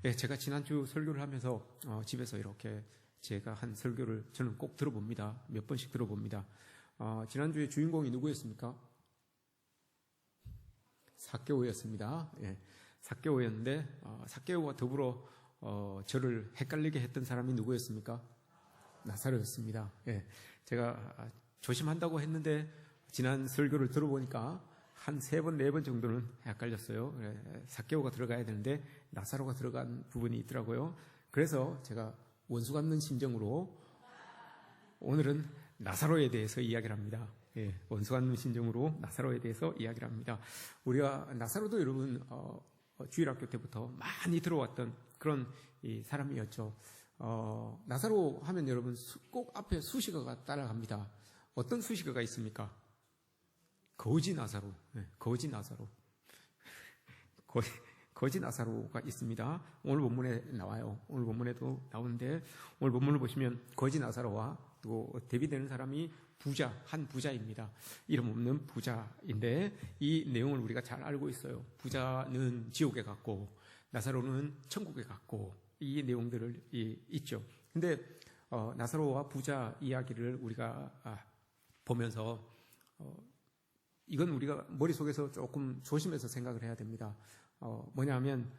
예, 제가 지난주 설교를 하면서 집에서 이렇게 제가 한 설교를 저는 꼭 들어봅니다. 몇 번씩 들어봅니다. 지난주에 주인공이 누구였습니까? 삭개오였습니다. 예, 삭개오였는데 삭개오와 더불어 저를 헷갈리게 했던 사람이 누구였습니까? 나사로였습니다. 예, 제가 조심한다고 했는데 지난 설교를 들어보니까 한 3번, 4번 정도는 헷갈렸어요. 삭개오가 들어가야 되는데 나사로가 들어간 부분이 있더라고요. 그래서 제가 원수 갚는 심정으로 오늘은 나사로에 대해서 이야기를 합니다. 예, 원수 갚는 심정으로 나사로에 대해서 이야기를 합니다. 우리가 나사로도 여러분 주일학교 때부터 많이 들어왔던 그런 사람이었죠. 나사로 하면 여러분 꼭 앞에 수식어가 따라갑니다. 어떤 수식어가 있습니까? 거지 나사로, 네, 거지 나사로. 거지 나사로가 있습니다. 오늘 본문에 나와요. 오늘 본문에도 나오는데 오늘 본문을 보시면 거지 나사로와 또 대비되는 사람이 한 부자입니다. 이름 없는 부자인데 이 내용을 우리가 잘 알고 있어요. 부자는 지옥에 갔고 나사로는 천국에 갔고 이 내용들을 있죠. 근데 나사로와 부자 이야기를 우리가 보면서 이건 우리가 머릿속에서 조금 조심해서 생각을 해야 됩니다. 뭐냐 하면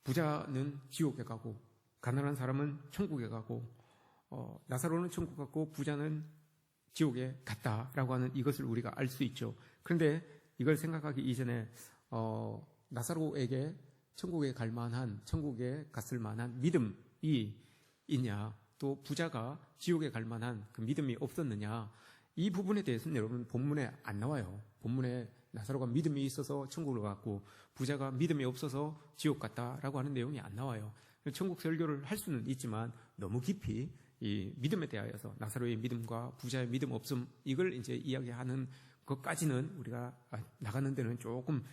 부자는 지옥에 가고 가난한 사람은 천국에 가고 나사로는 천국 갔고 부자는 지옥에 갔다라고 하는 이것을 우리가 알 수 있죠. 그런데 이걸 생각하기 이전에 나사로에게 천국에 갈 만한, 천국에 갔을 만한 믿음이 있냐, 또 부자가 지옥에 갈 만한 그 믿음이 없었느냐, 이 부분에 대해서는 여러분 본문에 안 나와요. 본문에 나사로가 믿음이 있어서 천국을 갔고 부자가 믿음이 없어서 지옥 갔다라고 하는 내용이 안 나와요. 천국 설교를 할 수는 있지만 너무 깊이 이 믿음에 대하여서 나사로의 믿음과 부자의 믿음 없음 이걸 이제 이야기하는 것까지는 우리가 나가는 데는 조금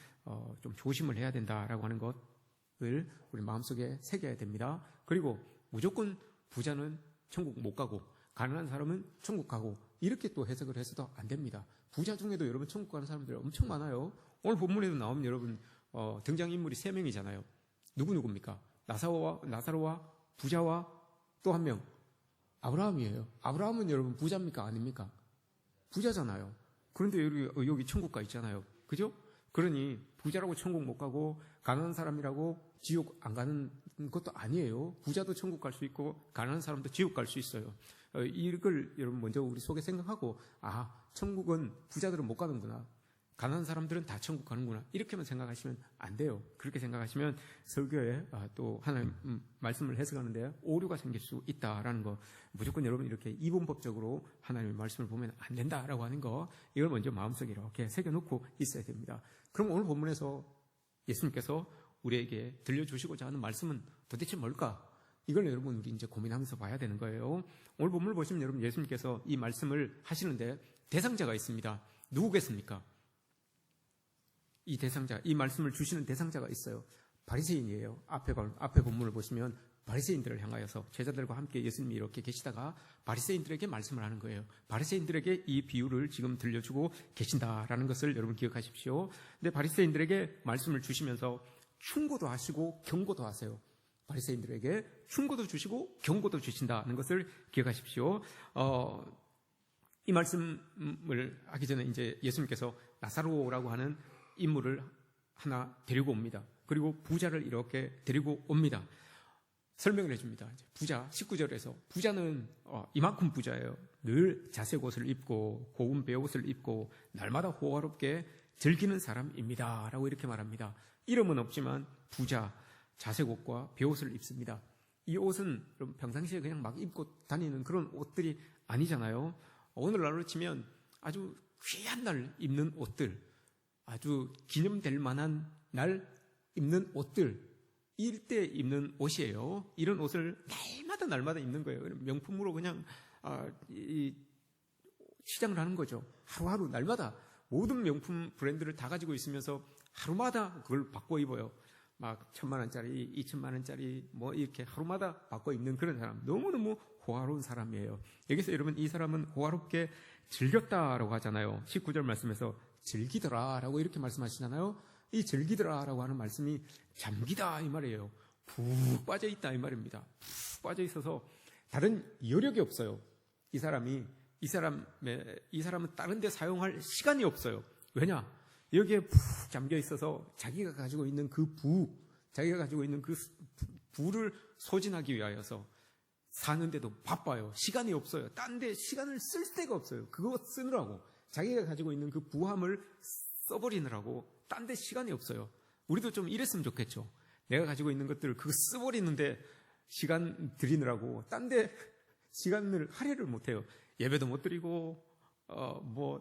좀 조심을 해야 된다라고 하는 것을 우리 마음속에 새겨야 됩니다. 그리고 무조건 부자는 천국 못 가고 가난한 사람은 천국 가고 이렇게 또 해석을 해서도 안 됩니다. 부자 중에도 여러분 천국 가는 사람들이 엄청 많아요. 오늘 본문에도 나오면 여러분 등장인물이 3명이잖아요. 누구입니까? 나사로와 부자와 또 한 명 아브라함이에요. 아브라함은 여러분 부자입니까? 아닙니까? 부자잖아요. 그런데 여기 천국 가 있잖아요. 그죠? 그러니 부자라고 천국 못 가고 가난한 사람이라고 지옥 안 가는 것도 아니에요. 부자도 천국 갈 수 있고 가난한 사람도 지옥 갈 수 있어요. 이걸 여러분 먼저 우리 속에 생각하고 천국은 부자들은 못 가는구나. 가난한 사람들은 다 천국 가는구나. 이렇게만 생각하시면 안 돼요. 그렇게 생각하시면 설교에 또 하나님 말씀을 해석하는데 오류가 생길 수 있다라는 거. 무조건 여러분 이렇게 이분법적으로 하나님의 말씀을 보면 안 된다라고 하는 거. 이걸 먼저 마음속에 이렇게 새겨놓고 있어야 됩니다. 그럼 오늘 본문에서 예수님께서 우리에게 들려주시고자 하는 말씀은 도대체 뭘까? 이걸 여러분 우리 이제 고민하면서 봐야 되는 거예요. 오늘 본문을 보시면 여러분 예수님께서 이 말씀을 하시는데 대상자가 있습니다. 누구겠습니까? 이 말씀을 주시는 대상자가 있어요. 바리새인이에요. 앞에 본문을 보시면 바리새인들을 향하여서 제자들과 함께 예수님이 이렇게 계시다가 바리새인들에게 말씀을 하는 거예요. 바리새인들에게 이 비유를 지금 들려주고 계신다라는 것을 여러분 기억하십시오. 근데 바리새인들에게 말씀을 주시면서 충고도 하시고 경고도 하세요. 바리새인들에게 충고도 주시고 경고도 주신다는 것을 기억하십시오. 이 말씀을 하기 전에 이제 예수님께서 나사로라고 하는 인물을 하나 데리고 옵니다. 그리고 부자를 이렇게 데리고 옵니다. 설명을 해줍니다. 부자 19절에서 부자는 이만큼 부자예요. 늘 자색 옷을 입고 고운 베옷을 입고 날마다 호화롭게 즐기는 사람입니다. 라고 이렇게 말합니다. 이름은 없지만 부자, 자색 옷과 베옷을 입습니다. 이 옷은 평상시에 그냥 막 입고 다니는 그런 옷들이 아니잖아요. 오늘날로 치면 아주 귀한 날 입는 옷들, 아주 기념될 만한 날 입는 옷들, 일때 입는 옷이에요. 이런 옷을 날마다 입는 거예요. 명품으로 그냥 시장을 하는 거죠. 하루하루 날마다 모든 명품 브랜드를 다 가지고 있으면서 하루마다 그걸 바꿔 입어요. 막 1,000만 원짜리, 2,000만 원짜리 뭐 이렇게 하루마다 바꿔 입는 그런 사람, 너무너무 호화로운 사람이에요. 여기서 여러분 이 사람은 호화롭게 즐겼다라고 하잖아요. 19절 말씀에서 즐기더라 라고 이렇게 말씀하시잖아요. 이 즐기더라 라고 하는 말씀이 잠기다 이 말이에요. 푹 빠져 있다 이 말입니다. 푹 빠져 있어서 다른 여력이 없어요. 이 사람은 다른 데 사용할 시간이 없어요. 왜냐? 여기에 푹 잠겨 있어서 자기가 가지고 있는 그 부를 소진하기 위하여서 사는데도 바빠요. 시간이 없어요. 딴 데 시간을 쓸 데가 없어요. 그거 쓰느라고. 자기가 가지고 있는 그 부함을 써버리느라고 딴 데 시간이 없어요. 우리도 좀 이랬으면 좋겠죠. 내가 가지고 있는 것들을 그거 써버리는데 시간 들이느라고 딴 데 시간을 할애를 못해요. 예배도 못 드리고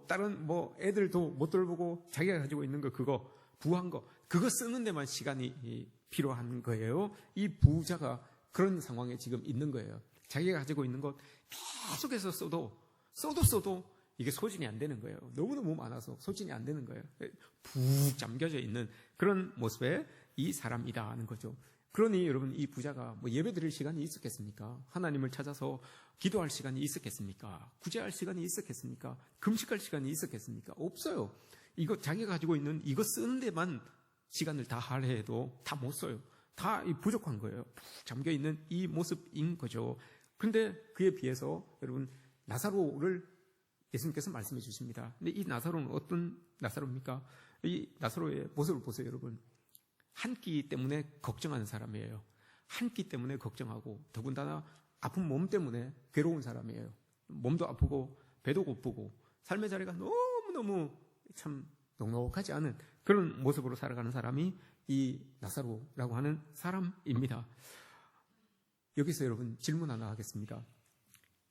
다른 애들도 못 돌보고 자기가 가지고 있는 거 그거 부한 거 그거 쓰는 데만 시간이 필요한 거예요. 이 부자가 그런 상황에 지금 있는 거예요. 자기가 가지고 있는 것 계속해서 써도 이게 소진이 안 되는 거예요. 너무너무 많아서 소진이 안 되는 거예요. 푹 잠겨져 있는 그런 모습의 이 사람이다 하는 거죠. 그러니 여러분 이 부자가 예배 드릴 시간이 있었겠습니까? 하나님을 찾아서 기도할 시간이 있었겠습니까? 구제할 시간이 있었겠습니까? 금식할 시간이 있었겠습니까? 없어요. 이거 자기가 가지고 있는 이거 쓰는 데만 시간을 다 할애해도 다 못 써요. 다 부족한 거예요. 푹 잠겨 있는 이 모습인 거죠. 그런데 그에 비해서 여러분 나사로를 예수님께서 말씀해 주십니다. 근데 이 나사로는 어떤 나사로입니까? 이 나사로의 모습을 보세요, 여러분. 한 끼 때문에 걱정하는 사람이에요. 한 끼 때문에 걱정하고 더군다나 아픈 몸 때문에 괴로운 사람이에요. 몸도 아프고 배도 고프고 삶의 자리가 너무너무 참 넉넉하지 않은 그런 모습으로 살아가는 사람이 이 나사로라고 하는 사람입니다. 여기서 여러분 질문 하나 하겠습니다.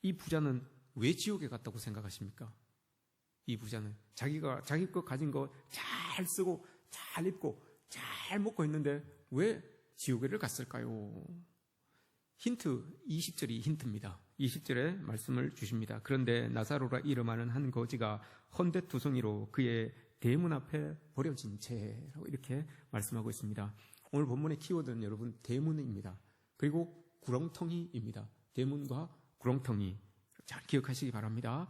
이 부자는 왜 지옥에 갔다고 생각하십니까? 이 부자는 자기 것 가진 거 잘 쓰고 잘 입고 잘 먹고 있는데 왜 지옥에를 갔을까요? 힌트 20절이 힌트입니다. 20절에 말씀을 주십니다. 그런데 나사로라 이름하는 한 거지가 헌데두성이로 그의 대문 앞에 버려진 채라고 이렇게 말씀하고 있습니다. 오늘 본문의 키워드는 여러분 대문입니다. 그리고 구렁텅이입니다. 대문과 구렁텅이 잘 기억하시기 바랍니다.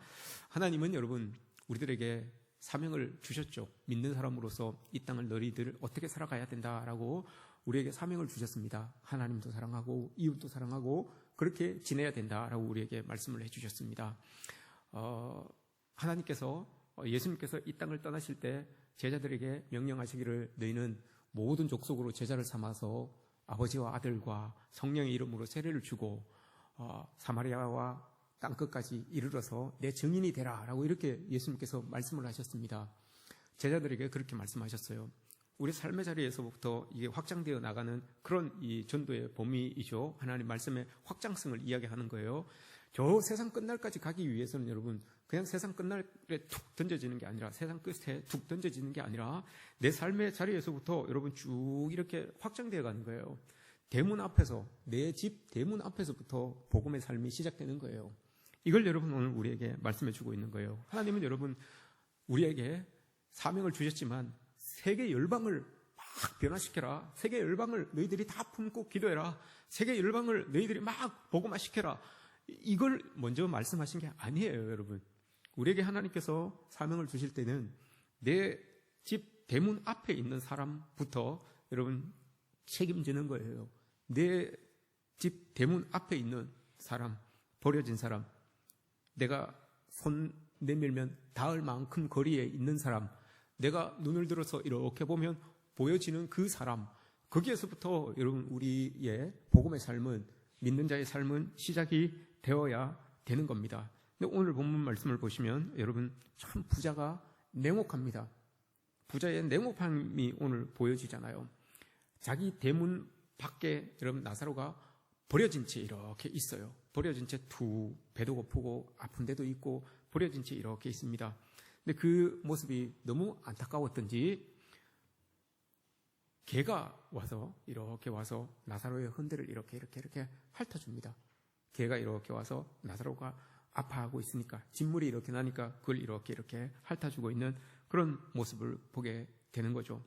하나님은 여러분 우리들에게 사명을 주셨죠. 믿는 사람으로서 이 땅을 너희들 어떻게 살아가야 된다라고 우리에게 사명을 주셨습니다. 하나님도 사랑하고 이웃도 사랑하고 그렇게 지내야 된다라고 우리에게 말씀을 해주셨습니다. 하나님께서 예수님께서 이 땅을 떠나실 때 제자들에게 명령하시기를 너희는 모든 족속으로 제자를 삼아서 아버지와 아들과 성령의 이름으로 세례를 주고 사마리아와 땅끝까지 이르러서 내 증인이 되라 라고 이렇게 예수님께서 말씀을 하셨습니다. 제자들에게 그렇게 말씀하셨어요. 우리 삶의 자리에서부터 이게 확장되어 나가는 그런 이 전도의 범위이죠. 하나님 말씀의 확장성을 이야기하는 거예요. 저 세상 끝날까지 가기 위해서는 여러분 그냥 세상 끝날에 툭 던져지는 게 아니라 세상 끝에 툭 던져지는 게 아니라 내 삶의 자리에서부터 여러분 쭉 이렇게 확장되어 가는 거예요. 대문 앞에서 내 집 대문 앞에서부터 복음의 삶이 시작되는 거예요. 이걸 여러분 오늘 우리에게 말씀해 주고 있는 거예요. 하나님은 여러분 우리에게 사명을 주셨지만 세계 열방을 막 변화시켜라. 세계 열방을 너희들이 다 품고 기도해라. 세계 열방을 너희들이 막 복음화시켜라. 이걸 먼저 말씀하신 게 아니에요, 여러분. 우리에게 하나님께서 사명을 주실 때는 내 집 대문 앞에 있는 사람부터 여러분 책임지는 거예요. 내 집 대문 앞에 있는 사람, 버려진 사람, 내가 손 내밀면 닿을 만큼 거리에 있는 사람, 내가 눈을 들어서 이렇게 보면 보여지는 그 사람, 거기에서부터 여러분 우리의 복음의 삶은, 믿는 자의 삶은 시작이 되어야 되는 겁니다. 근데 오늘 본문 말씀을 보시면 여러분 참 부자가 냉혹합니다. 부자의 냉혹함이 오늘 보여지잖아요. 자기 대문 밖에 여러분 나사로가 버려진 채 이렇게 있어요. 버려진 채 배도 고프고 아픈 데도 있고 버려진 채 이렇게 있습니다. 근데 그 모습이 너무 안타까웠던지 개가 와서 이렇게 와서 나사로의 흔들을 이렇게 핥아줍니다. 개가 이렇게 와서 나사로가 아파하고 있으니까 진물이 이렇게 나니까 그걸 이렇게 핥아주고 있는 그런 모습을 보게 되는 거죠.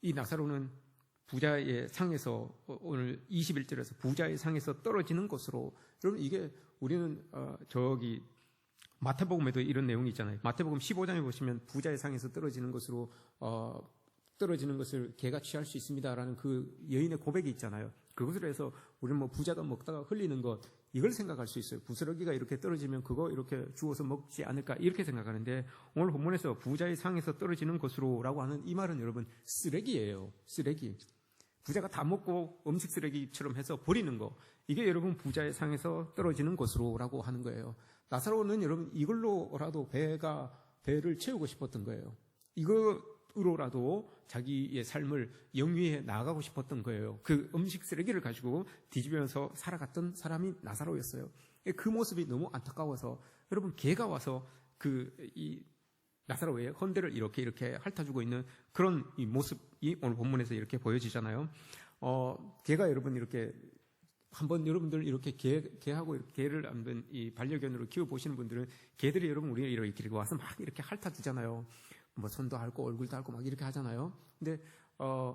이 나사로는 부자의 상에서 오늘 21절에서 부자의 상에서 떨어지는 것으로, 여러분 이게 우리는 마태복음에도 이런 내용이 있잖아요. 마태복음 15장에 보시면 부자의 상에서 떨어지는 것으로 떨어지는 것을 개가 취할 수 있습니다라는 그 여인의 고백이 있잖아요. 그것으로 해서 우리는 뭐 부자가 먹다가 흘리는 것, 이걸 생각할 수 있어요. 부스러기가 이렇게 떨어지면 그거 이렇게 주워서 먹지 않을까 이렇게 생각하는데, 오늘 본문에서 부자의 상에서 떨어지는 것으로라고 하는 이 말은 여러분 쓰레기예요. 쓰레기. 부자가 다 먹고 음식 쓰레기처럼 해서 버리는 거, 이게 여러분 부자의 상에서 떨어지는 것으로라고 하는 거예요. 나사로는 여러분 이걸로라도 배를 채우고 싶었던 거예요. 이거로라도 자기의 삶을 영위해 나아가고 싶었던 거예요. 그 음식 쓰레기를 가지고 뒤집으면서 살아갔던 사람이 나사로였어요. 그 모습이 너무 안타까워서 여러분, 개가 와서 이 나사로의 헌대를 이렇게 핥아주고 있는 그런 이 모습이 오늘 본문에서 이렇게 보여지잖아요. 개가 여러분 이렇게 한번 여러분들 이렇게 개하고 개를 한번 이 반려견으로 키워보시는 분들은, 개들이 여러분 우리 이렇게 와서 막 이렇게 핥아주잖아요. 뭐 손도 핥고 얼굴도 핥고 막 이렇게 하잖아요. 근데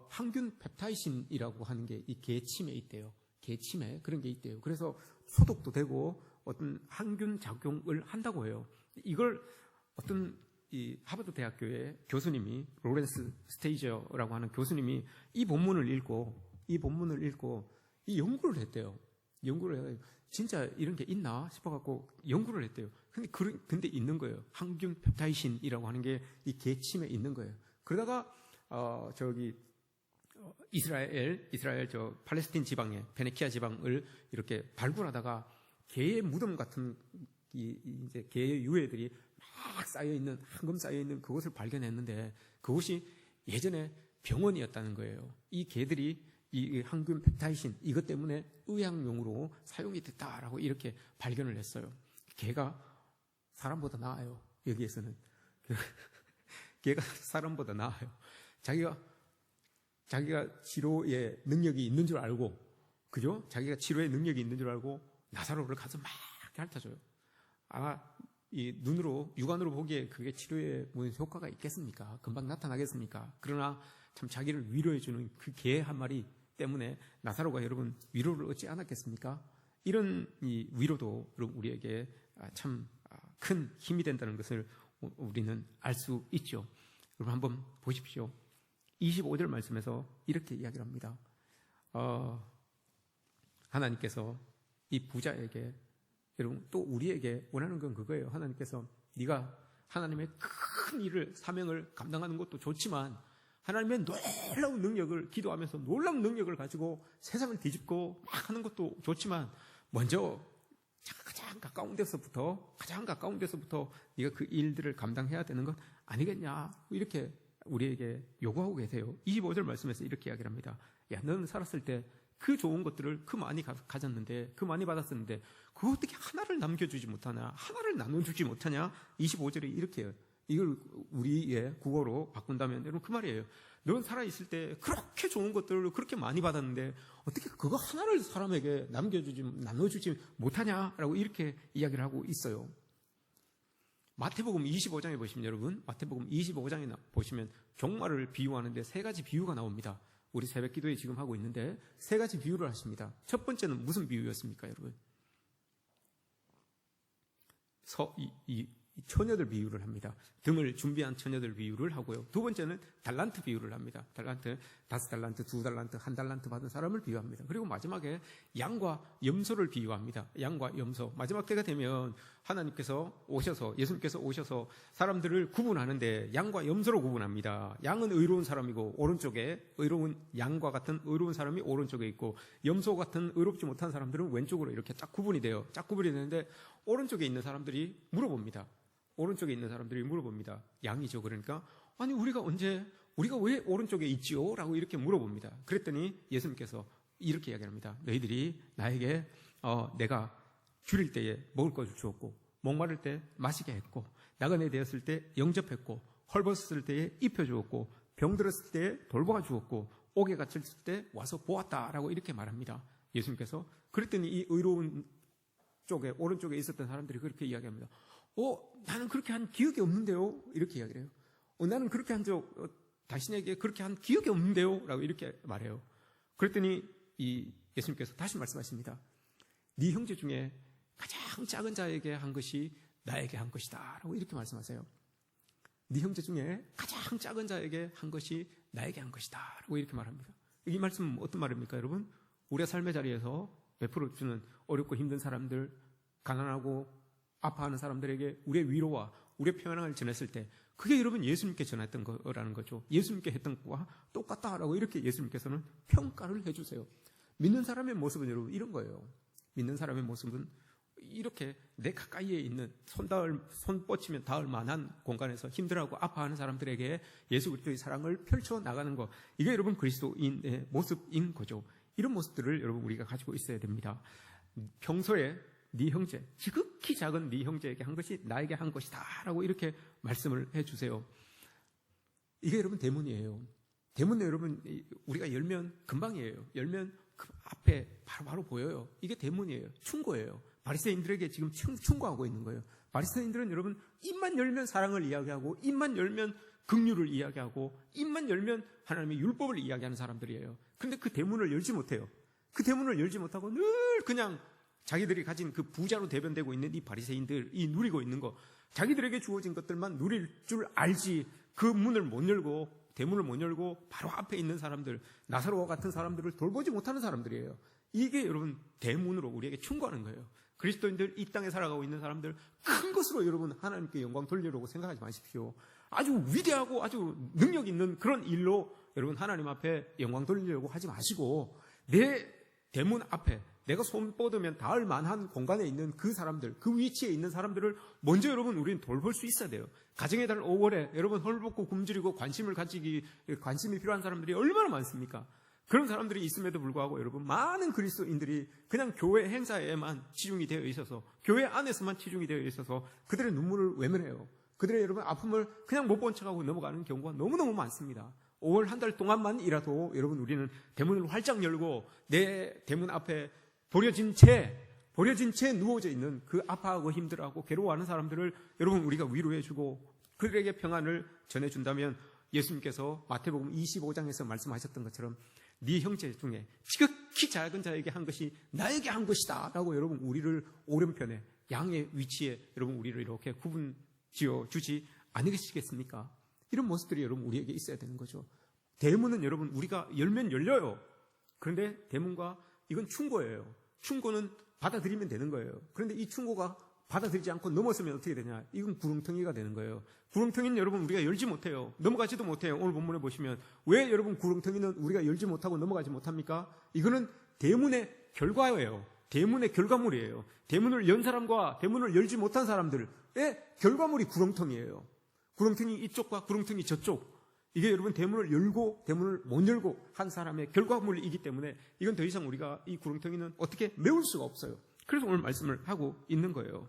항균 펩타이신이라고 하는 게 이 개침에 있대요. 개침에 그런 게 있대요. 그래서 소독도 되고 어떤 항균 작용을 한다고 해요. 이걸 어떤 이 하버드 대학교의 교수님이, 로렌스 스테이저라고 하는 교수님이 이 본문을 읽고 이 연구를 했대요. 연구를 해서 진짜 이런 게 있나 싶어갖고 연구를 했대요. 근데 있는 거예요. 항균 펩타이신이라고 하는 게 이 개침에 있는 거예요. 그러다가 이스라엘 저 팔레스틴 지방에 베네키아 지방을 이렇게 발굴하다가 개의 무덤 같은 이제 개의 유해들이 막 쌓여있는, 황금 쌓여있는 그곳을 발견했는데, 그곳이 예전에 병원이었다는 거예요. 이 개들이 이 항균 펩타이신 이것 때문에 의학용으로 사용이 됐다라고 이렇게 발견을 했어요. 개가 사람보다 나아요. 여기에서는 개가 사람보다 나아요. 자기가 치료의 능력이 있는 줄 알고, 그죠? 자기가 치료의 능력이 있는 줄 알고 나사로를 가서 막 핥아줘요. 이 눈으로, 육안으로 보기에 그게 치료에 무슨 효과가 있겠습니까? 금방 나타나겠습니까? 그러나 참 자기를 위로해주는 그 개 한 마리 때문에 나사로가 여러분 위로를 얻지 않았겠습니까? 이런 이 위로도 여러분 우리에게 참 큰 힘이 된다는 것을 우리는 알 수 있죠. 여러분 한번 보십시오. 25절 말씀에서 이렇게 이야기를 합니다. 하나님께서 이 부자에게, 여러분 또 우리에게 원하는 건 그거예요. 하나님께서 네가 하나님의 큰 일을, 사명을 감당하는 것도 좋지만 하나님의 놀라운 능력을, 기도하면서 놀라운 능력을 가지고 세상을 뒤집고 막 하는 것도 좋지만 먼저 가장 가까운 데서부터 네가 그 일들을 감당해야 되는 것 아니겠냐, 이렇게 우리에게 요구하고 계세요. 25절 말씀에서 이렇게 이야기를 합니다. 야, 너는 살았을 때 그 좋은 것들을 그 많이 가졌는데, 그 많이 받았었는데 그거 어떻게 하나를 남겨주지 못하냐, 하나를 나눠주지 못하냐. 25절이 이렇게 해요. 이걸 우리의 국어로 바꾼다면 여러분 그 말이에요. 넌 살아있을 때 그렇게 좋은 것들을 그렇게 많이 받았는데 어떻게 그거 하나를 사람에게 나눠주지 못하냐라고 이렇게 이야기를 하고 있어요. 마태복음 25장에 보시면, 여러분 마태복음 25장에 보시면 종말을 비유하는데 세 가지 비유가 나옵니다. 우리 새벽 기도에 지금 하고 있는데 세 가지 비유를 하십니다. 첫 번째는 무슨 비유였습니까, 여러분? 처녀들 비유를 합니다. 등을 준비한 처녀들 비유를 하고요. 두 번째는 달란트 비유를 합니다. 달란트, 5달란트, 2달란트, 1달란트 받은 사람을 비유합니다. 그리고 마지막에 양과 염소를 비유합니다. 양과 염소. 마지막 때가 되면 하나님께서 오셔서, 예수님께서 오셔서 사람들을 구분하는데 양과 염소로 구분합니다. 양은 의로운 사람이고 오른쪽에, 의로운 양과 같은 의로운 사람이 오른쪽에 있고, 염소 같은 의롭지 못한 사람들은 왼쪽으로 이렇게 딱 구분이 돼요. 딱 구분이 되는데 오른쪽에 있는 사람들이 물어봅니다. 양이죠. 그러니까 아니 우리가 왜 오른쪽에 있지요? 라고 이렇게 물어봅니다. 그랬더니 예수님께서 이렇게 이야기합니다. 너희들이 나에게 내가 줄일 때에 먹을 것을 주었고, 목마를 때 마시게 했고, 나그네 되었을 때 영접했고, 헐벗었을 때에 입혀주었고, 병들었을 때에 돌보아 주었고, 옥에 갇혔을 때 와서 보았다라고 이렇게 말합니다. 예수님께서. 그랬더니 이 의로운 쪽에, 오른쪽에 있었던 사람들이 그렇게 이야기합니다. 나는 그렇게 한 기억이 없는데요? 이렇게 이야기를 해요. 나는 그렇게 당신에게 그렇게 한 기억이 없는데요? 라고 이렇게 말해요. 그랬더니 이 예수님께서 다시 말씀하십니다. 네 형제 중에 가장 작은 자에게 한 것이 나에게 한 것이다. 라고 이렇게 말씀하세요. 네 형제 중에 가장 작은 자에게 한 것이 나에게 한 것이다 라고 이렇게 말합니다. 이 말씀은 어떤 말입니까 여러분? 우리가 삶의 자리에서 베풀어 주는 어렵고 힘든 사람들, 가난하고 아파하는 사람들에게 우리의 위로와 우리의 평안을 전했을 때 그게 여러분 예수님께 전했던 거라는 거죠. 예수님께 했던 것과 똑같다라고 이렇게 예수님께서는 평가를 해주세요. 믿는 사람의 모습은 여러분 이런 거예요. 믿는 사람의 모습은 이렇게 내 가까이에 있는 손 뻗치면 닿을 만한 공간에서 힘들어하고 아파하는 사람들에게 예수 그리스도의 사랑을 펼쳐 나가는 것, 이게 여러분 그리스도인의 모습인 거죠. 이런 모습들을 여러분 우리가 가지고 있어야 됩니다. 평소에 네 형제, 지극히 작은 네 형제에게 한 것이 나에게 한 것이다 라고 이렇게 말씀을 해주세요. 이게 여러분 대문이에요. 대문은 여러분 우리가 열면 금방이에요. 열면 그 앞에 바로 보여요. 이게 대문이에요. 충고예요. 바리새인들에게 지금 충고하고 있는 거예요. 바리새인들은 여러분 입만 열면 사랑을 이야기하고 입만 열면 긍휼을 이야기하고 입만 열면 하나님의 율법을 이야기하는 사람들이에요. 그런데 그 대문을 열지 못해요. 그 대문을 열지 못하고 늘 그냥 자기들이 가진 그 부자로 대변되고 있는 이 바리새인들이 누리고 있는 거, 자기들에게 주어진 것들만 누릴 줄 알지 그 문을 못 열고 대문을 못 열고 바로 앞에 있는 사람들, 나사로와 같은 사람들을 돌보지 못하는 사람들이에요. 이게 여러분 대문으로 우리에게 충고하는 거예요. 그리스도인들, 이 땅에 살아가고 있는 사람들 큰 것으로 여러분 하나님께 영광 돌리려고 생각하지 마십시오. 아주 위대하고 아주 능력 있는 그런 일로 여러분 하나님 앞에 영광 돌리려고 하지 마시고 내 대문 앞에 내가 손 뻗으면 닿을 만한 공간에 있는 그 사람들, 그 위치에 있는 사람들을 먼저 여러분 우리는 돌볼 수 있어야 돼요. 가정의 달 5월에 여러분 헐벗고 굶주리고 관심이 필요한 사람들이 얼마나 많습니까? 그런 사람들이 있음에도 불구하고 여러분 많은 그리스도인들이 그냥 교회 행사에만 치중이 되어 있어서 교회 안에서만 치중이 되어 있어서 그들의 눈물을 외면해요. 그들의 여러분 아픔을 그냥 못 본 척하고 넘어가는 경우가 너무너무 많습니다. 5월 한 달 동안만이라도 여러분 우리는 대문을 활짝 열고 내 대문 앞에 버려진 채 누워져 있는 그 아파하고 힘들어하고 괴로워하는 사람들을 여러분 우리가 위로해주고 그들에게 평안을 전해준다면 예수님께서 마태복음 25장에서 말씀하셨던 것처럼 네 형제 중에 지극히 작은 자에게 한 것이 나에게 한 것이다 라고 여러분 우리를 오른편에 양의 위치에 여러분 우리를 이렇게 구분 지어 주지 않으시겠습니까? 이런 모습들이 여러분 우리에게 있어야 되는 거죠. 대문은 여러분 우리가 열면 열려요. 그런데 대문과 이건 충고예요. 충고는 받아들이면 되는 거예요. 그런데 이 충고가 받아들이지 않고 넘어서면 어떻게 되냐? 이건 구렁텅이가 되는 거예요. 구렁텅이는 여러분 우리가 열지 못해요. 넘어가지도 못해요. 오늘 본문에 보시면 왜 여러분 구렁텅이는 우리가 열지 못하고 넘어가지 못합니까? 이거는 대문의 결과예요. 대문의 결과물이에요. 대문을 연 사람과 대문을 열지 못한 사람들의 결과물이 구렁텅이에요. 구렁텅이 이쪽과 구렁텅이 저쪽. 이게 여러분 대문을 열고 대문을 못 열고 한 사람의 결과물이기 때문에 이건 더 이상 우리가 이 구렁텅이는 어떻게 메울 수가 없어요. 그래서 오늘 말씀을 하고 있는 거예요.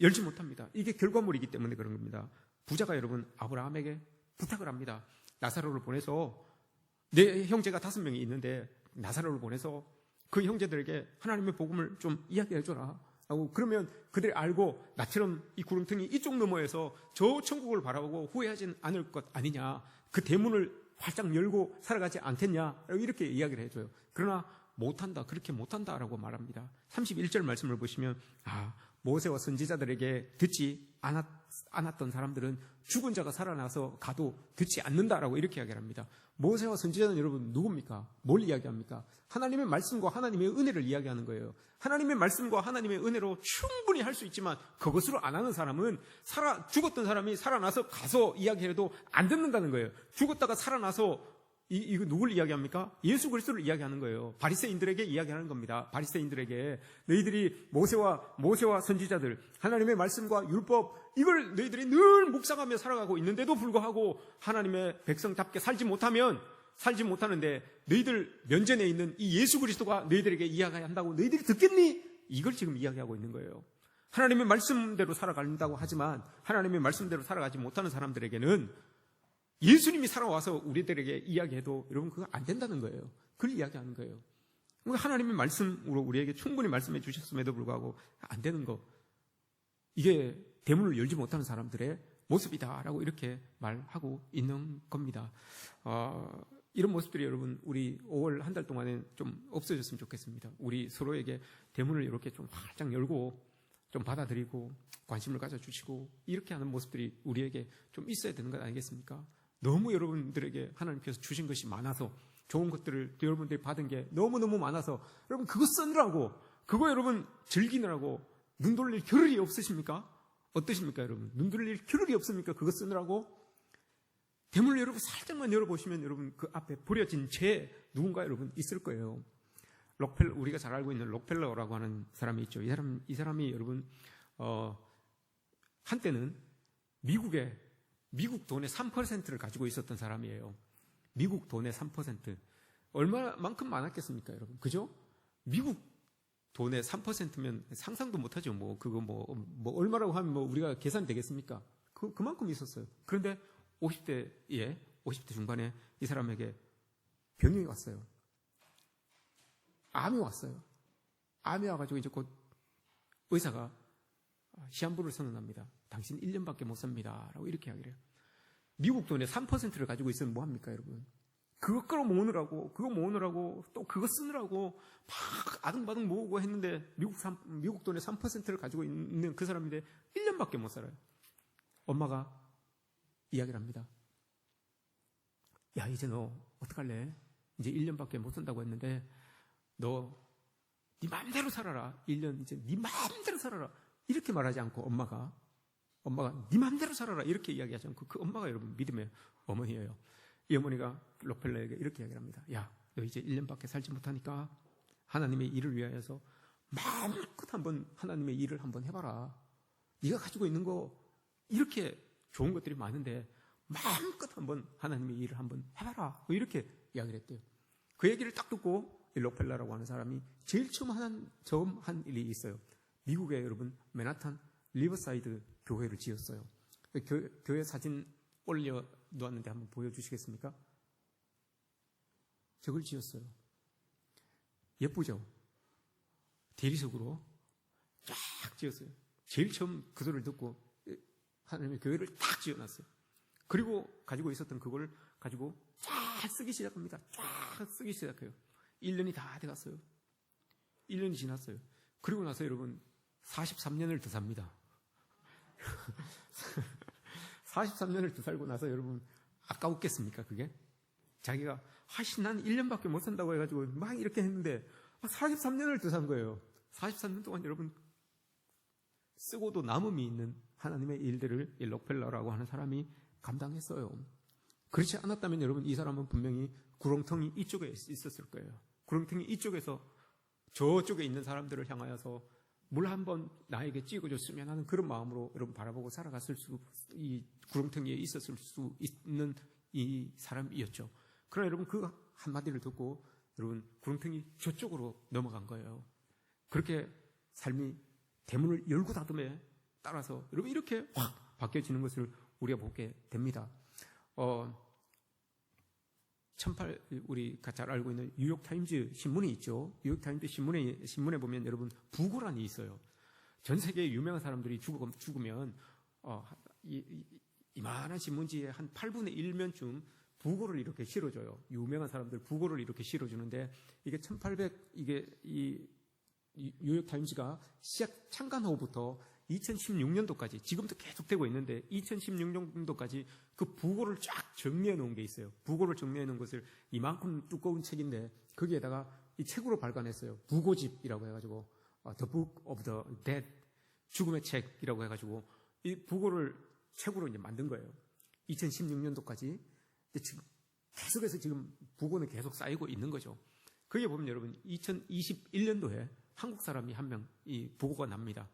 열지 못합니다. 이게 결과물이기 때문에 그런 겁니다. 부자가 여러분 아브라함에게 부탁을 합니다. 나사로를 보내서 내 형제가 5명이 있는데 나사로를 보내서 그 형제들에게 하나님의 복음을 좀 이야기해줘라 하고 그러면 그들이 알고 나처럼 이 구렁텅이 이쪽 너머에서 저 천국을 바라보고 후회하진 않을 것 아니냐, 그 대문을 활짝 열고 살아가지 않겠냐 이렇게 이야기를 해줘요. 그러나 못한다, 그렇게 못한다라고 말합니다. 31절 말씀을 보시면 모세와 선지자들에게 듣지 않았던 사람들은 죽은 자가 살아나서 가도 듣지 않는다라고 이렇게 이야기를 합니다. 모세와 선지자는 여러분 누굽니까? 뭘 이야기합니까? 하나님의 말씀과 하나님의 은혜를 이야기하는 거예요. 하나님의 말씀과 하나님의 은혜로 충분히 할 수 있지만 그것으로 안 하는 사람은 죽었던 사람이 살아나서 가서 이야기해도 안 듣는다는 거예요. 죽었다가 살아나서 이거 누굴 이야기합니까? 예수 그리스도를 이야기하는 거예요. 바리새인들에게 이야기하는 겁니다. 바리새인들에게 너희들이 모세와 선지자들 하나님의 말씀과 율법 이걸 너희들이 늘 묵상하며 살아가고 있는데도 불구하고 하나님의 백성답게 살지 못하는데 너희들 면전에 있는 이 예수 그리스도가 너희들에게 이야기한다고 너희들이 듣겠니? 이걸 지금 이야기하고 있는 거예요. 하나님의 말씀대로 살아간다고 하지만 하나님의 말씀대로 살아가지 못하는 사람들에게는 예수님이 살아와서 우리들에게 이야기해도 여러분 그거 안 된다는 거예요. 그걸 이야기하는 거예요. 하나님의 말씀으로 우리에게 충분히 말씀해 주셨음에도 불구하고 안 되는 거, 이게 대문을 열지 못하는 사람들의 모습이다라고 이렇게 말하고 있는 겁니다. 이런 모습들이 여러분 우리 5월 한 달 동안에 좀 없어졌으면 좋겠습니다. 우리 서로에게 대문을 이렇게 좀 활짝 열고 좀 받아들이고 관심을 가져주시고 이렇게 하는 모습들이 우리에게 좀 있어야 되는 것 아니겠습니까? 너무 여러분들에게 하나님께서 주신 것이 많아서 좋은 것들을 여러분들이 받은 게 너무너무 많아서 여러분 그거 쓰느라고 그거 여러분 즐기느라고 눈 돌릴 겨를이 없으십니까? 어떠십니까 여러분? 눈 돌릴 겨를이 없습니까? 그거 쓰느라고? 대문을 여러분 살짝만 열어보시면 여러분 그 앞에 버려진 죄 누군가 여러분 있을 거예요. 록펠러, 우리가 잘 알고 있는 록펠러라고 하는 사람이 있죠. 이 사람이 여러분 한때는 미국 돈의 3%를 가지고 있었던 사람이에요. 미국 돈의 3%. 얼마만큼 많았겠습니까, 여러분? 그죠? 미국 돈의 3%면 상상도 못하죠. 얼마라고 하면 우리가 계산이 되겠습니까? 그만큼 있었어요. 그런데 50대 중반에 이 사람에게 병이 왔어요. 암이 왔어요. 암이 와가지고 이제 곧 의사가 시한부를 선언합니다. 당신 1년밖에 못 삽니다. 라고 이렇게 이야기를 해요. 미국 돈의 3%를 가지고 있으면 뭐합니까, 여러분? 그거 끌어모으느라고, 또 그거 쓰느라고 막 아등바등 모으고 했는데 미국 돈의 3%를 가지고 있는 그 사람인데 1년밖에 못 살아요. 엄마가 이야기를 합니다. 야, 이제 너 어떡할래? 이제 1년밖에 못 산다고 했는데 너 네 마음대로 살아라. 1년 이제 네 마음대로 살아라. 이렇게 말하지 않고 엄마가 네 마음대로 살아라. 이렇게 이야기하지 않고 그 엄마가 여러분 믿음의 어머니예요. 이 어머니가 록펠러에게 이렇게 이야기를 합니다. 야, 너 이제 1년밖에 살지 못하니까 하나님의 일을 위하여서 마음껏 한번 하나님의 일을 한번 해봐라. 네가 가지고 있는 거 이렇게 좋은 것들이 많은데 마음껏 한번 하나님의 일을 한번 해봐라. 이렇게 이야기를 했대요. 그 얘기를 딱 듣고 이 록펠러라고 하는 사람이 제일 처음 한 일이 있어요. 미국에 여러분 맨하탄 리버사이드 교회를 지었어요. 교회 사진 올려 놓았는데 한번 보여주시겠습니까? 저걸 지었어요. 예쁘죠? 대리석으로 쫙 지었어요. 제일 처음 그 소리를 듣고 하나님의 교회를 딱 지어놨어요. 그리고 가지고 있었던 그걸 가지고 쫙 쓰기 시작합니다. 쫙 쓰기 시작해요. 1년이 다 돼갔어요. 1년이 지났어요. 그리고 나서 여러분 43년을 더 삽니다. 43년을 더 살고 나서 여러분 아까웠겠습니까 그게? 자기가 난 1년밖에 못 산다고 해가지고 막 이렇게 했는데 43년을 더 산 거예요. 43년 동안 여러분 쓰고도 남음이 있는 하나님의 일들을 이 록펠러라고 하는 사람이 감당했어요. 그렇지 않았다면 여러분 이 사람은 분명히 구렁텅이 이쪽에 있었을 거예요. 구렁텅이 이쪽에서 저쪽에 있는 사람들을 향하여서 물 한번 나에게 찍어줬으면 하는 그런 마음으로 여러분 바라보고 살아갔을 이 구렁텅이에 있었을 수 있는 이 사람이었죠. 그러나 여러분 그 한마디를 듣고 여러분 구렁텅이 저쪽으로 넘어간 거예요. 그렇게 삶이 대문을 열고 닫음에 따라서 여러분 이렇게 확 바뀌어지는 것을 우리가 보게 됩니다. 우리가 잘 알고 있는 뉴욕타임즈 신문이 있죠. 뉴욕타임즈 신문에 보면 여러분 부고란이 있어요. 전 세계의 유명한 사람들이 죽으면 이만한 신문지에 한 8분의 1면쯤 부고를 이렇게 실어줘요. 유명한 사람들 부고를 이렇게 실어주는데 이게 이 뉴욕타임즈가 시작 창간 후부터 2016년도까지 지금도 계속되고 있는데 2016년도까지 그 부고를 쫙 정리해 놓은 게 있어요. 부고를 정리해 놓은 것을 이만큼 두꺼운 책인데 거기에다가 이 책으로 발간했어요. 부고집이라고 해가지고 The Book of the Dead, 죽음의 책이라고 해가지고 이 부고를 책으로 이제 만든 거예요. 2016년도까지 지금 계속해서 지금 부고는 계속 쌓이고 있는 거죠. 거기에 보면 여러분 2021년도에 한국 사람이 한 명 이 부고가 납니다.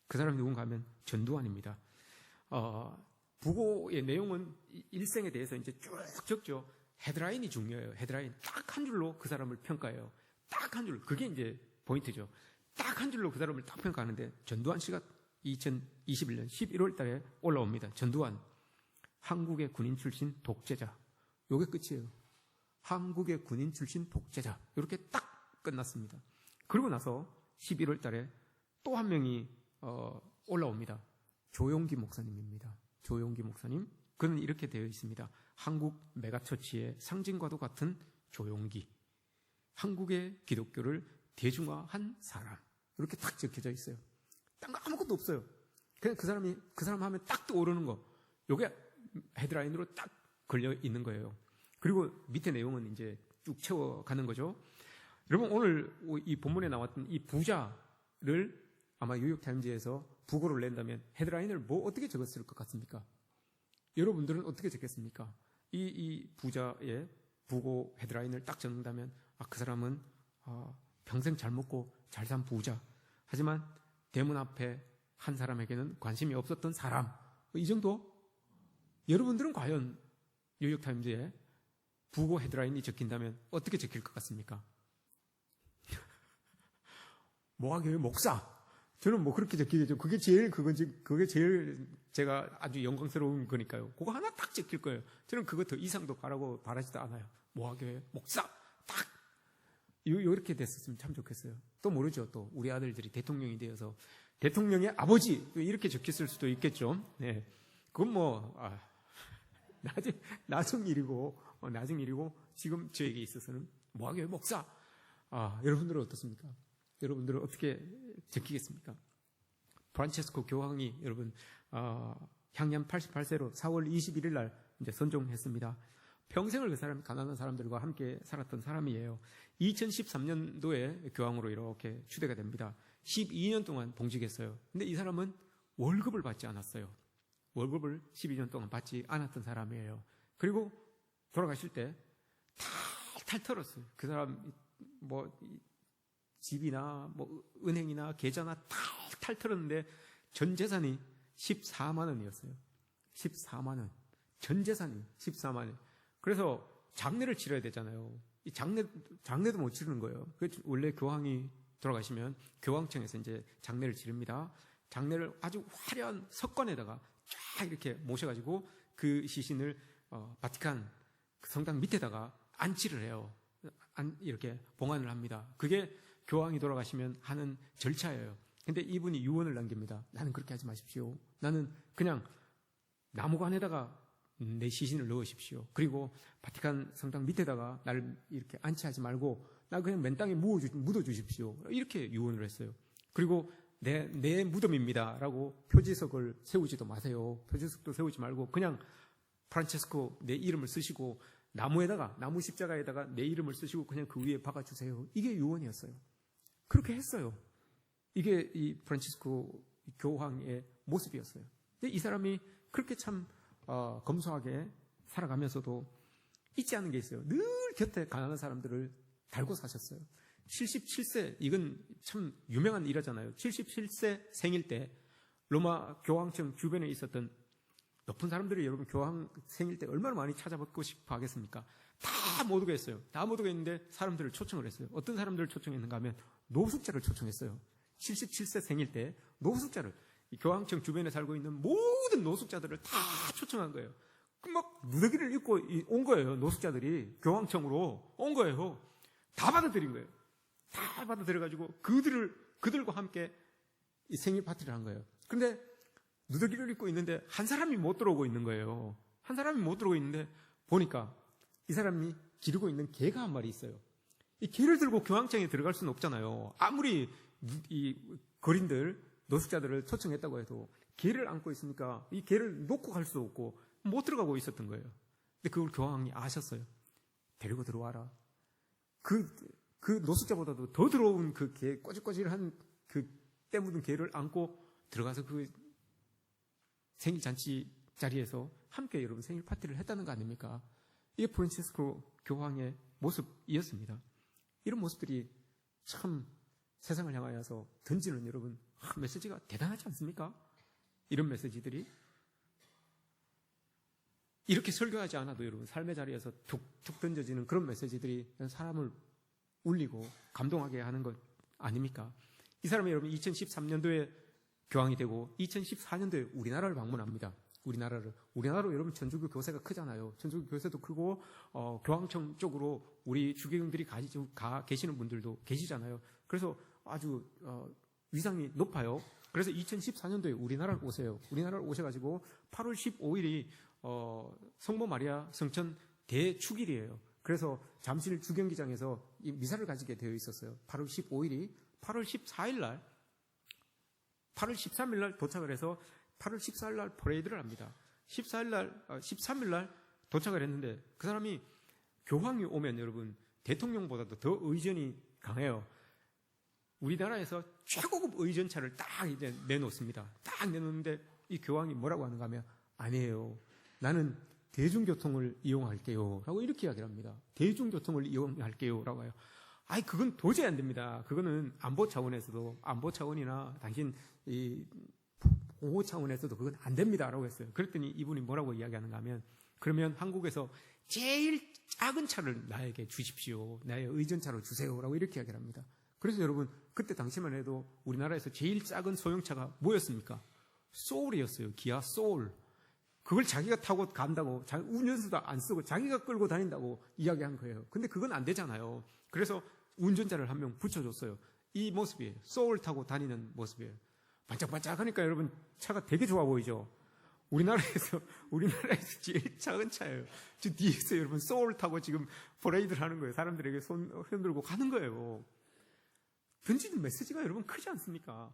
그 사람이 누군가 하면 전두환입니다. 부고의 내용은 일생에 대해서 이제 쭉 적죠. 헤드라인이 중요해요. 헤드라인. 딱 한 줄로 그 사람을 평가해요. 딱 한 줄로. 그게 이제 포인트죠. 딱 한 줄로 그 사람을 딱 평가하는데 전두환 씨가 2021년 11월 달에 올라옵니다. 전두환. 한국의 군인 출신 독재자. 요게 끝이에요. 한국의 군인 출신 독재자. 이렇게 딱 끝났습니다. 그리고 나서 11월 달에 또 한 명이 올라옵니다. 조용기 목사님입니다. 조용기 목사님. 그는 이렇게 되어 있습니다. 한국 메가처치의 상징과도 같은 조용기. 한국의 기독교를 대중화한 사람. 이렇게 딱 적혀져 있어요. 딴 거 아무것도 없어요. 그냥 그 사람 하면 딱 떠오르는 거. 요게 헤드라인으로 딱 걸려 있는 거예요. 그리고 밑에 내용은 이제 쭉 채워가는 거죠. 여러분, 오늘 이 본문에 나왔던 이 부자를 아마 뉴욕타임즈에서 부고를 낸다면 헤드라인을 어떻게 적었을 것 같습니까? 여러분들은 어떻게 적겠습니까? 이 부자의 부고 헤드라인을 딱 적는다면, 그 사람은 평생 잘 먹고 잘 산 부자. 하지만 대문 앞에 한 사람에게는 관심이 없었던 사람. 이 정도? 여러분들은 과연 뉴욕타임즈에 부고 헤드라인이 적힌다면 어떻게 적힐 것 같습니까? 모아교회 목사. 저는 그렇게 적히겠죠. 그게 제일 제가 아주 영광스러운 거니까요. 그거 하나 딱 적힐 거예요. 저는 그거 더 이상도 바라지도 않아요. 모아교회 목사. 딱. 이렇게 됐었으면 참 좋겠어요. 또 모르죠. 또 우리 아들들이 대통령이 되어서 대통령의 아버지. 이렇게 적혔을 수도 있겠죠. 네. 그건 나중 일이고, 지금 저에게 있어서는 모아교회 목사. 여러분들은 어떻습니까? 여러분들은 어떻게 적히겠습니까? 프란체스코 교황이 여러분 향년 88세로 4월 21일 날 이제 선종했습니다. 평생을 그 사람 가난한 사람들과 함께 살았던 사람이에요. 2013년도에 교황으로 이렇게 추대가 됩니다. 12년 동안 봉직했어요. 근데 이 사람은 월급을 받지 않았어요. 월급을 12년 동안 받지 않았던 사람이에요. 그리고 돌아가실 때 탈탈 털었어요. 그 사람 집이나 은행이나 계좌나 탈탈 털었는데 전 재산이 14만 원이었어요. 14만 원. 전 재산이 14만 원. 그래서 장례를 치러야 되잖아요. 이 장례도 못 치르는 거예요. 원래 교황이 돌아가시면 교황청에서 이제 장례를 치릅니다. 장례를 아주 화려한 석관에다가 쫙 이렇게 모셔가지고 그 시신을 바티칸 성당 밑에다가 안치를 해요. 이렇게 봉안을 합니다. 그게 교황이 돌아가시면 하는 절차예요. 근데 이분이 유언을 남깁니다. 나는 그렇게 하지 마십시오. 나는 그냥 나무관에다가 내 시신을 넣으십시오. 그리고 바티칸 성당 밑에다가 나를 이렇게 안치하지 말고 나 그냥 맨 땅에 묻어주십시오. 이렇게 유언을 했어요. 그리고 내 무덤입니다 라고 표지석을 세우지도 마세요. 표지석도 세우지 말고 그냥 프란체스코 내 이름을 쓰시고 나무 십자가에다가 내 이름을 쓰시고 그냥 그 위에 박아주세요. 이게 유언이었어요. 그렇게 했어요. 이게 이 프란치스코 교황의 모습이었어요. 근데 이 사람이 그렇게 참 검소하게 살아가면서도 잊지 않은 게 있어요. 늘 곁에 가난한 사람들을 달고 사셨어요. 77세, 이건 참 유명한 일이잖아요. 77세 생일 때 로마 교황청 주변에 있었던 높은 사람들이 여러분 교황 생일 때 얼마나 많이 찾아뵙고 싶어 하겠습니까? 다 못 오겠어요. 다 못 오겠는데 사람들을 초청을 했어요. 어떤 사람들을 초청했는가 하면 노숙자를 초청했어요. 77세 생일 때 노숙자를, 이 교황청 주변에 살고 있는 모든 노숙자들을 다 초청한 거예요. 막 누더기를 입고 온 거예요. 노숙자들이 교황청으로 온 거예요. 다 받아들인 거예요. 다 받아들여가지고 그들과 함께 이 생일 파티를 한 거예요. 그런데 누더기를 입고 있는데 한 사람이 못 들어오고 있는 거예요. 한 사람이 못 들어오고 있는데 보니까 이 사람이 기르고 있는 개가 한 마리 있어요. 이 개를 들고 교황청에 들어갈 수는 없잖아요. 아무리 이 거린들, 노숙자들을 초청했다고 해도 개를 안고 있으니까 이 개를 놓고 갈 수도 없고 못 들어가고 있었던 거예요. 근데 그걸 교황이 아셨어요. 데리고 들어와라. 그 노숙자보다도 더 더러운 그 개, 꼬질꼬질한 그 때 묻은 개를 안고 들어가서 그 생일 잔치 자리에서 함께 여러분 생일 파티를 했다는 거 아닙니까? 이게 프란치스코 교황의 모습이었습니다. 이런 모습들이 참 세상을 향하여서 던지는 여러분 메시지가 대단하지 않습니까? 이런 메시지들이 이렇게 설교하지 않아도 여러분 삶의 자리에서 툭툭 던져지는 그런 메시지들이 사람을 울리고 감동하게 하는 것 아닙니까? 이 사람이 여러분 2013년도에 교황이 되고 2014년도에 우리나라를 방문합니다. 우리나라로 여러분 천주교 교세가 크잖아요. 천주교 교세도 크고 교황청 쪽으로 우리 주교님들이 가 계시는 분들도 계시잖아요. 그래서 아주 위상이 높아요. 그래서 2014년도에 우리나라를 오세요. 우리나라를 오셔가지고 8월 15일이 성모 마리아 성천 대축일이에요. 그래서 잠실 주경기장에서 이 미사를 가지게 되어 있었어요. 8월 15일이 8월 14일 날 8월 13일 날 도착을 해서 8월 14일 날 퍼레이드를 합니다. 13일 날 도착을 했는데 그 사람이 교황이 오면 여러분 대통령보다도 더 의전이 강해요. 우리나라에서 최고급 의전차를 딱 이제 내놓습니다. 딱 내놓는데 이 교황이 뭐라고 하는가 하면 아니에요. 나는 대중교통을 이용할게요. 라고 이렇게 이야기를 합니다. 대중교통을 이용할게요. 라고 해요. 아이, 그건 도저히 안 됩니다. 그거는 안보 차원이나 당신 이 보호 차원에서도 그건 안 됩니다. 라고 했어요. 그랬더니 이분이 뭐라고 이야기하는가 하면 그러면 한국에서 제일 작은 차를 나에게 주십시오. 나의 의전차로 주세요. 라고 이렇게 이야기를 합니다. 그래서 여러분, 그때 당시만 해도 우리나라에서 제일 작은 소형차가 뭐였습니까? 소울이었어요. 기아 소울. 그걸 자기가 타고 간다고, 운전수도 안 쓰고 자기가 끌고 다닌다고 이야기한 거예요. 근데 그건 안 되잖아요. 그래서 운전자를 한 명 붙여줬어요. 이 모습이에요. 소울 타고 다니는 모습이에요. 반짝반짝하니까 여러분 차가 되게 좋아 보이죠? 우리나라에서 제일 작은 차예요. 저 뒤에서 여러분 소울 타고 지금 퍼레이드를 하는 거예요. 사람들에게 손 흔들고 가는 거예요. 던지는 메시지가 여러분 크지 않습니까?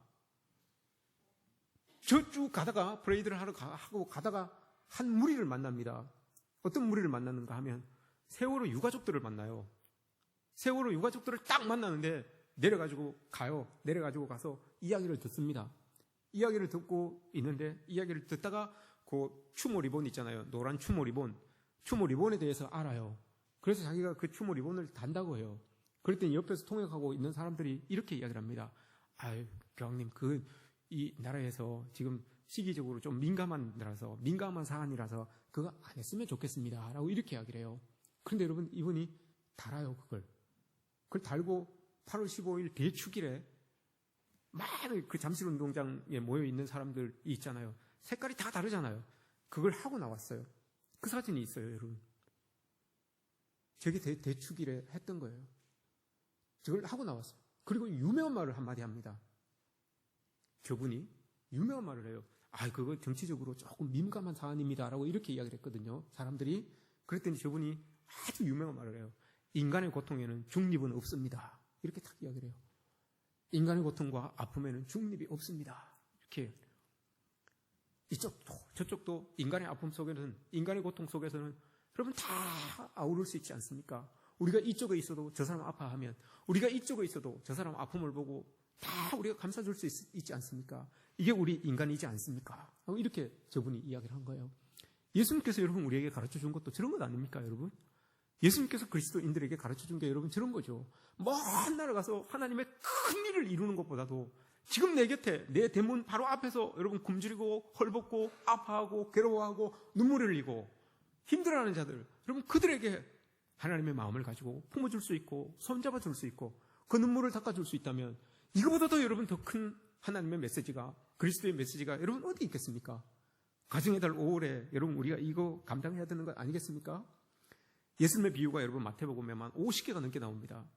저 쭉 가다가 퍼레이드를 하고 가다가 한 무리를 만납니다. 어떤 무리를 만났는가 하면 세월호 유가족들을 만나요. 세월호 유가족들을 딱 만나는데 내려가지고 가요. 내려가지고 가서 이야기를 듣습니다. 이야기를 듣고 있는데 이야기를 듣다가 그 추모 리본 있잖아요. 노란 추모 리본에 대해서 알아요. 그래서 자기가 그 추모 리본을 단다고 해요. 그랬더니 옆에서 통역하고 있는 사람들이 이렇게 이야기를 합니다. 아유, 교황님, 이 나라에서 지금 시기적으로 좀 민감한 사안이라서 그거 안 했으면 좋겠습니다. 라고 이렇게 이야기를 해요. 그런데 여러분, 이분이 달아요, 그걸 달고 8월 15일 대축일에 많은 그 잠실운동장에 모여있는 사람들이 있잖아요. 색깔이 다 다르잖아요. 그걸 하고 나왔어요. 그 사진이 있어요, 여러분. 저게 대축일에 했던 거예요. 저걸 하고 나왔어요. 그리고 유명한 말을 한마디 합니다. 저분이 유명한 말을 해요. 그거 정치적으로 조금 민감한 사안입니다. 라고 이렇게 이야기를 했거든요. 사람들이. 그랬더니 저분이 아주 유명한 말을 해요. 인간의 고통에는 중립은 없습니다. 이렇게 딱 이야기를 해요. 인간의 고통과 아픔에는 중립이 없습니다. 이렇게. 이쪽도 저쪽도 인간의 아픔 속에는, 인간의 고통 속에서는 여러분 다 아우를 수 있지 않습니까? 우리가 이쪽에 있어도 저 사람 아파하면, 우리가 이쪽에 있어도 저 사람 아픔을 보고 다 우리가 감싸줄 수 있지 않습니까? 이게 우리 인간이지 않습니까? 이렇게 저분이 이야기를 한 거예요. 예수님께서 여러분 우리에게 가르쳐 준 것도 저런 것 아닙니까, 여러분? 예수님께서 그리스도인들에게 가르쳐 준 게 여러분 저런 거죠. 먼 나라 가서 하나님의 큰 일을 이루는 것보다도 지금 내 곁에, 내 대문 바로 앞에서 여러분 굶주리고 헐벗고 아파하고 괴로워하고 눈물을 흘리고 힘들어하는 자들, 여러분 그들에게 하나님의 마음을 가지고 품어줄 수 있고 손잡아줄 수 있고 그 눈물을 닦아줄 수 있다면 이거보다도 여러분 더 큰 하나님의 메시지가, 그리스도의 메시지가 여러분 어디 있겠습니까? 가정의 달 5월에 여러분 우리가 이거 감당해야 되는 것 아니겠습니까? 예수님의 비유가 여러분 마태복음에만 50개가 넘게 나옵니다.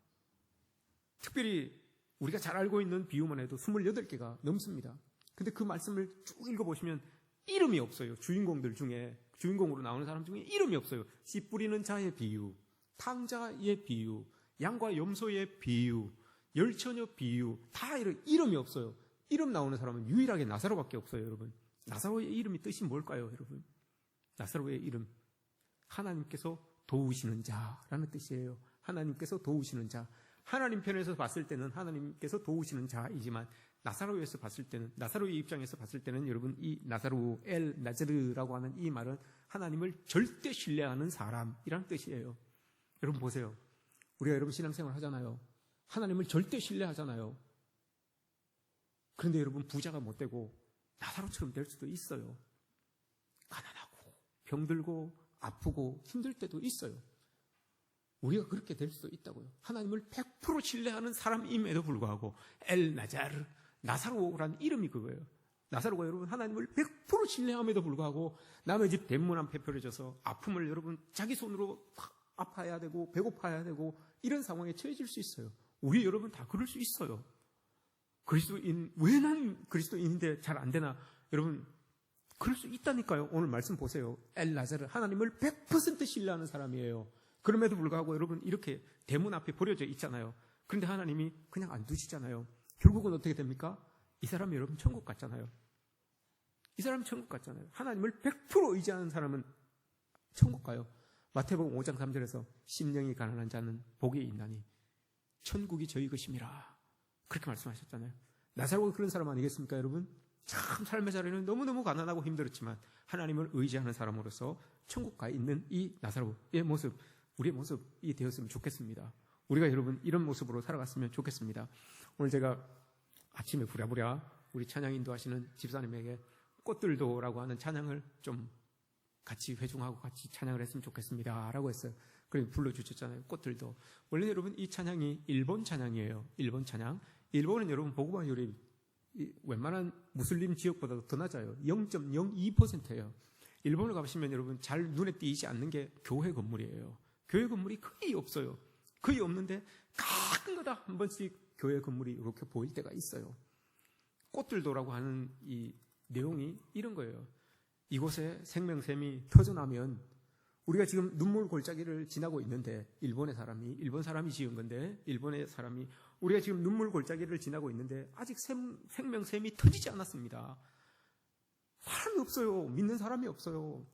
특별히 우리가 잘 알고 있는 비유만 해도 28개가 넘습니다. 근데 그 말씀을 쭉 읽어보시면 이름이 없어요. 주인공들 중에, 주인공으로 나오는 사람 중에 이름이 없어요. 씨 뿌리는 자의 비유, 탕자의 비유, 양과 염소의 비유, 열처녀 비유, 다 이름이 없어요. 이름 나오는 사람은 유일하게 나사로밖에 없어요, 여러분. 나사로의 이름이 뜻이 뭘까요, 여러분? 나사로의 이름, 하나님께서 도우시는 자라는 뜻이에요. 하나님께서 도우시는 자. 하나님 편에서 봤을 때는 하나님께서 도우시는 자이지만 나사로에서 봤을 때는, 나사로의 입장에서 봤을 때는 여러분 이 나사로, 엘 나자르라고 하는 이 말은 하나님을 절대 신뢰하는 사람이란 뜻이에요. 여러분 보세요. 우리가 여러분 신앙생활 하잖아요. 하나님을 절대 신뢰하잖아요. 그런데 여러분 부자가 못 되고 나사로처럼 될 수도 있어요. 가난하고 병들고 아프고 힘들 때도 있어요. 우리가 그렇게 될 수도 있다고요. 하나님을 100% 신뢰하는 사람임에도 불구하고 엘 나자르, 나사로라는 이름이 그거예요. 나사로가 여러분 하나님을 100% 신뢰함에도 불구하고 남의 집 대문 앞에 펴려져서 아픔을 여러분 자기 손으로 아파야 되고 배고파야 되고 이런 상황에 처해질 수 있어요. 우리 여러분 다 그럴 수 있어요. 그리스도인, 왜 난 그리스도인인데 잘 안 되나? 여러분 그럴 수 있다니까요. 오늘 말씀 보세요. 엘 나자르, 하나님을 100% 신뢰하는 사람이에요. 그럼에도 불구하고 여러분 이렇게 대문 앞에 버려져 있잖아요. 그런데 하나님이 그냥 안 두시잖아요. 결국은 어떻게 됩니까? 이 사람이 여러분 천국 갔잖아요. 이 사람 천국 갔잖아요. 하나님을 100% 의지하는 사람은 천국 가요. 마태복음 5장 3절에서 심령이 가난한 자는 복이 있나니 천국이 저희 것임이라 그렇게 말씀하셨잖아요. 나사로가 그런 사람 아니겠습니까, 여러분? 참 삶의 자리는 너무너무 가난하고 힘들었지만 하나님을 의지하는 사람으로서 천국 가 있는 이 나사로의 모습, 우리의 모습이 되었으면 좋겠습니다. 우리가 여러분 이런 모습으로 살아갔으면 좋겠습니다. 오늘 제가 아침에 부랴부랴 우리 찬양 인도하시는 집사님에게 꽃들도라고 하는 찬양을 좀 같이 회중하고 같이 찬양을 했으면 좋겠습니다 라고 했어요. 그래서 불러주셨잖아요. 꽃들도. 원래 여러분 이 찬양이 일본 찬양이에요. 일본 찬양. 일본은 여러분 보고마율이 웬만한 무슬림 지역보다도 더 낮아요. 0.02%예요. 일본을 가보시면 여러분 잘 눈에 띄지 않는 게 교회 건물이에요. 교회 건물이 거의 없어요. 거의 없는데 가끔가다 한 번씩 교회 건물이 이렇게 보일 때가 있어요. 꽃들도라고 하는 이 내용이 이런 거예요. 이곳에 생명샘이 터져나면 우리가 지금 눈물 골짜기를 지나고 있는데 일본 사람이 지은 건데 일본의 사람이 우리가 지금 눈물 골짜기를 지나고 있는데 아직 생명샘이 터지지 않았습니다. 사람이 없어요. 믿는 사람이 없어요.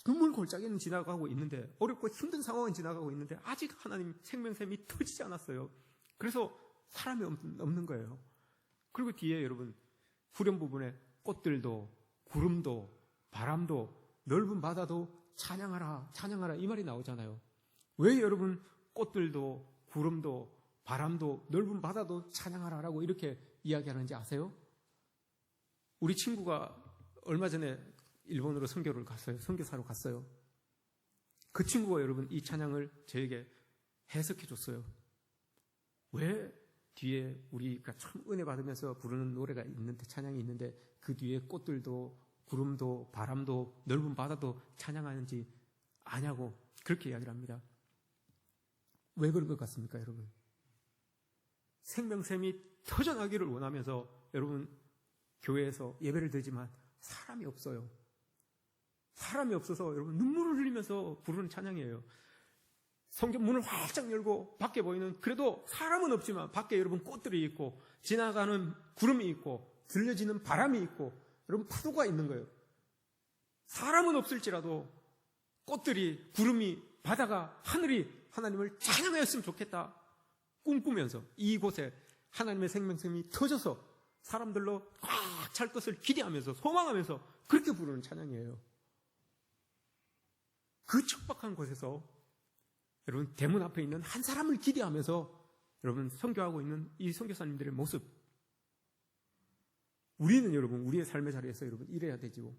눈물 골짜기는 지나가고 있는데 어렵고 힘든 상황은 지나가고 있는데 아직 하나님 생명샘이 터지지 않았어요. 그래서 사람이 없는 거예요. 그리고 뒤에 여러분 후렴 부분에 꽃들도 구름도 바람도 넓은 바다도 찬양하라 찬양하라 이 말이 나오잖아요. 왜 여러분 꽃들도 구름도 바람도 넓은 바다도 찬양하라라고 이렇게 이야기하는지 아세요? 우리 친구가 얼마 전에 일본으로 선교사로 갔어요. 그 친구가 여러분 이 찬양을 저에게 해석해 줬어요. 왜 뒤에 우리가 참 은혜 받으면서 부르는 노래가 있는데 찬양이 있는데 그 뒤에 꽃들도 구름도 바람도 넓은 바다도 찬양하는지 아냐고 그렇게 이야기를 합니다. 왜 그런 것 같습니까, 여러분? 생명샘이 터져나기를 원하면서 여러분 교회에서 예배를 드리지만 사람이 없어요. 사람이 없어서 여러분 눈물을 흘리면서 부르는 찬양이에요. 성전 문을 활짝 열고 밖에 보이는 그래도 사람은 없지만 밖에 여러분 꽃들이 있고 지나가는 구름이 있고 들려지는 바람이 있고 여러분 파도가 있는 거예요. 사람은 없을지라도 꽃들이 구름이 바다가 하늘이 하나님을 찬양하였으면 좋겠다 꿈꾸면서 이곳에 하나님의 생명샘이 터져서 사람들로 꽉 찰 것을 기대하면서 소망하면서 그렇게 부르는 찬양이에요. 그 척박한 곳에서 여러분 대문 앞에 있는 한 사람을 기대하면서 여러분 선교하고 있는 이 선교사님들의 모습, 우리는 여러분 우리의 삶의 자리에서 여러분 이래야 되지요.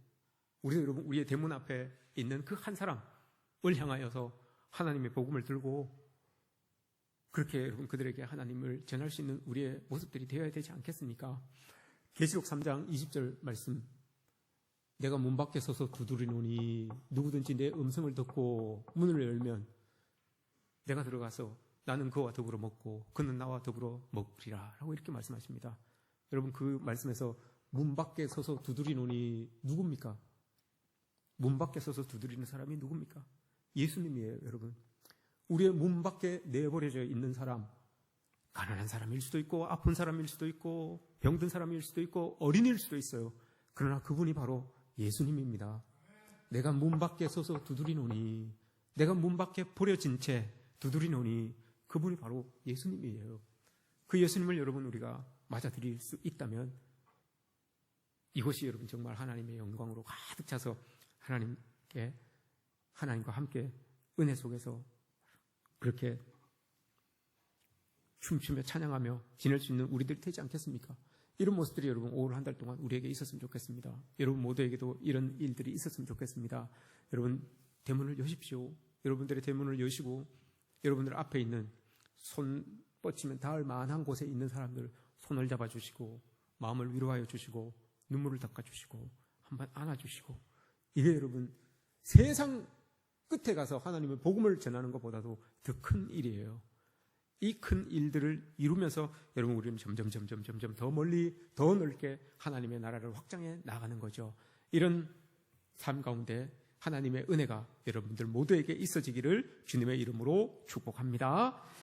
우리도 여러분 우리의 대문 앞에 있는 그 한 사람을 향하여서 하나님의 복음을 들고 그렇게 여러분 그들에게 하나님을 전할 수 있는 우리의 모습들이 되어야 되지 않겠습니까? 계시록 3장 20절 말씀, 내가 문 밖에 서서 두드리노니 누구든지 내 음성을 듣고 문을 열면 내가 들어가서 나는 그와 더불어 먹고 그는 나와 더불어 먹으리라 라고 이렇게 말씀하십니다. 여러분 그 말씀에서 문 밖에 서서 두드리노니 누굽니까? 문 밖에 서서 두드리는 사람이 누굽니까? 예수님이에요, 여러분. 우리의 문 밖에 내버려져 있는 사람, 가난한 사람일 수도 있고 아픈 사람일 수도 있고 병든 사람일 수도 있고 어린이일 수도 있어요. 그러나 그분이 바로 예수님입니다. 내가 문 밖에 서서 두드리노니, 내가 문 밖에 버려진 채 두드리노니 그분이 바로 예수님이에요. 그 예수님을 여러분 우리가 맞아들일 수 있다면 이곳이 여러분 정말 하나님의 영광으로 가득 차서 하나님과 함께 은혜 속에서 그렇게 춤추며 찬양하며 지낼 수 있는 우리들이 되지 않겠습니까? 이런 모습들이 여러분 올 한 달 동안 우리에게 있었으면 좋겠습니다. 여러분 모두에게도 이런 일들이 있었으면 좋겠습니다. 여러분 대문을 여십시오. 여러분들의 대문을 여시고 여러분들 앞에 있는 손 뻗치면 닿을 만한 곳에 있는 사람들 손을 잡아주시고 마음을 위로하여 주시고 눈물을 닦아주시고 한번 안아주시고, 이게 여러분 세상 끝에 가서 하나님의 복음을 전하는 것보다도 더 큰 일이에요. 이 큰 일들을 이루면서 여러분 우리는 점점 더 멀리 더 넓게 하나님의 나라를 확장해 나가는 거죠. 이런 삶 가운데 하나님의 은혜가 여러분들 모두에게 있어지기를 주님의 이름으로 축복합니다.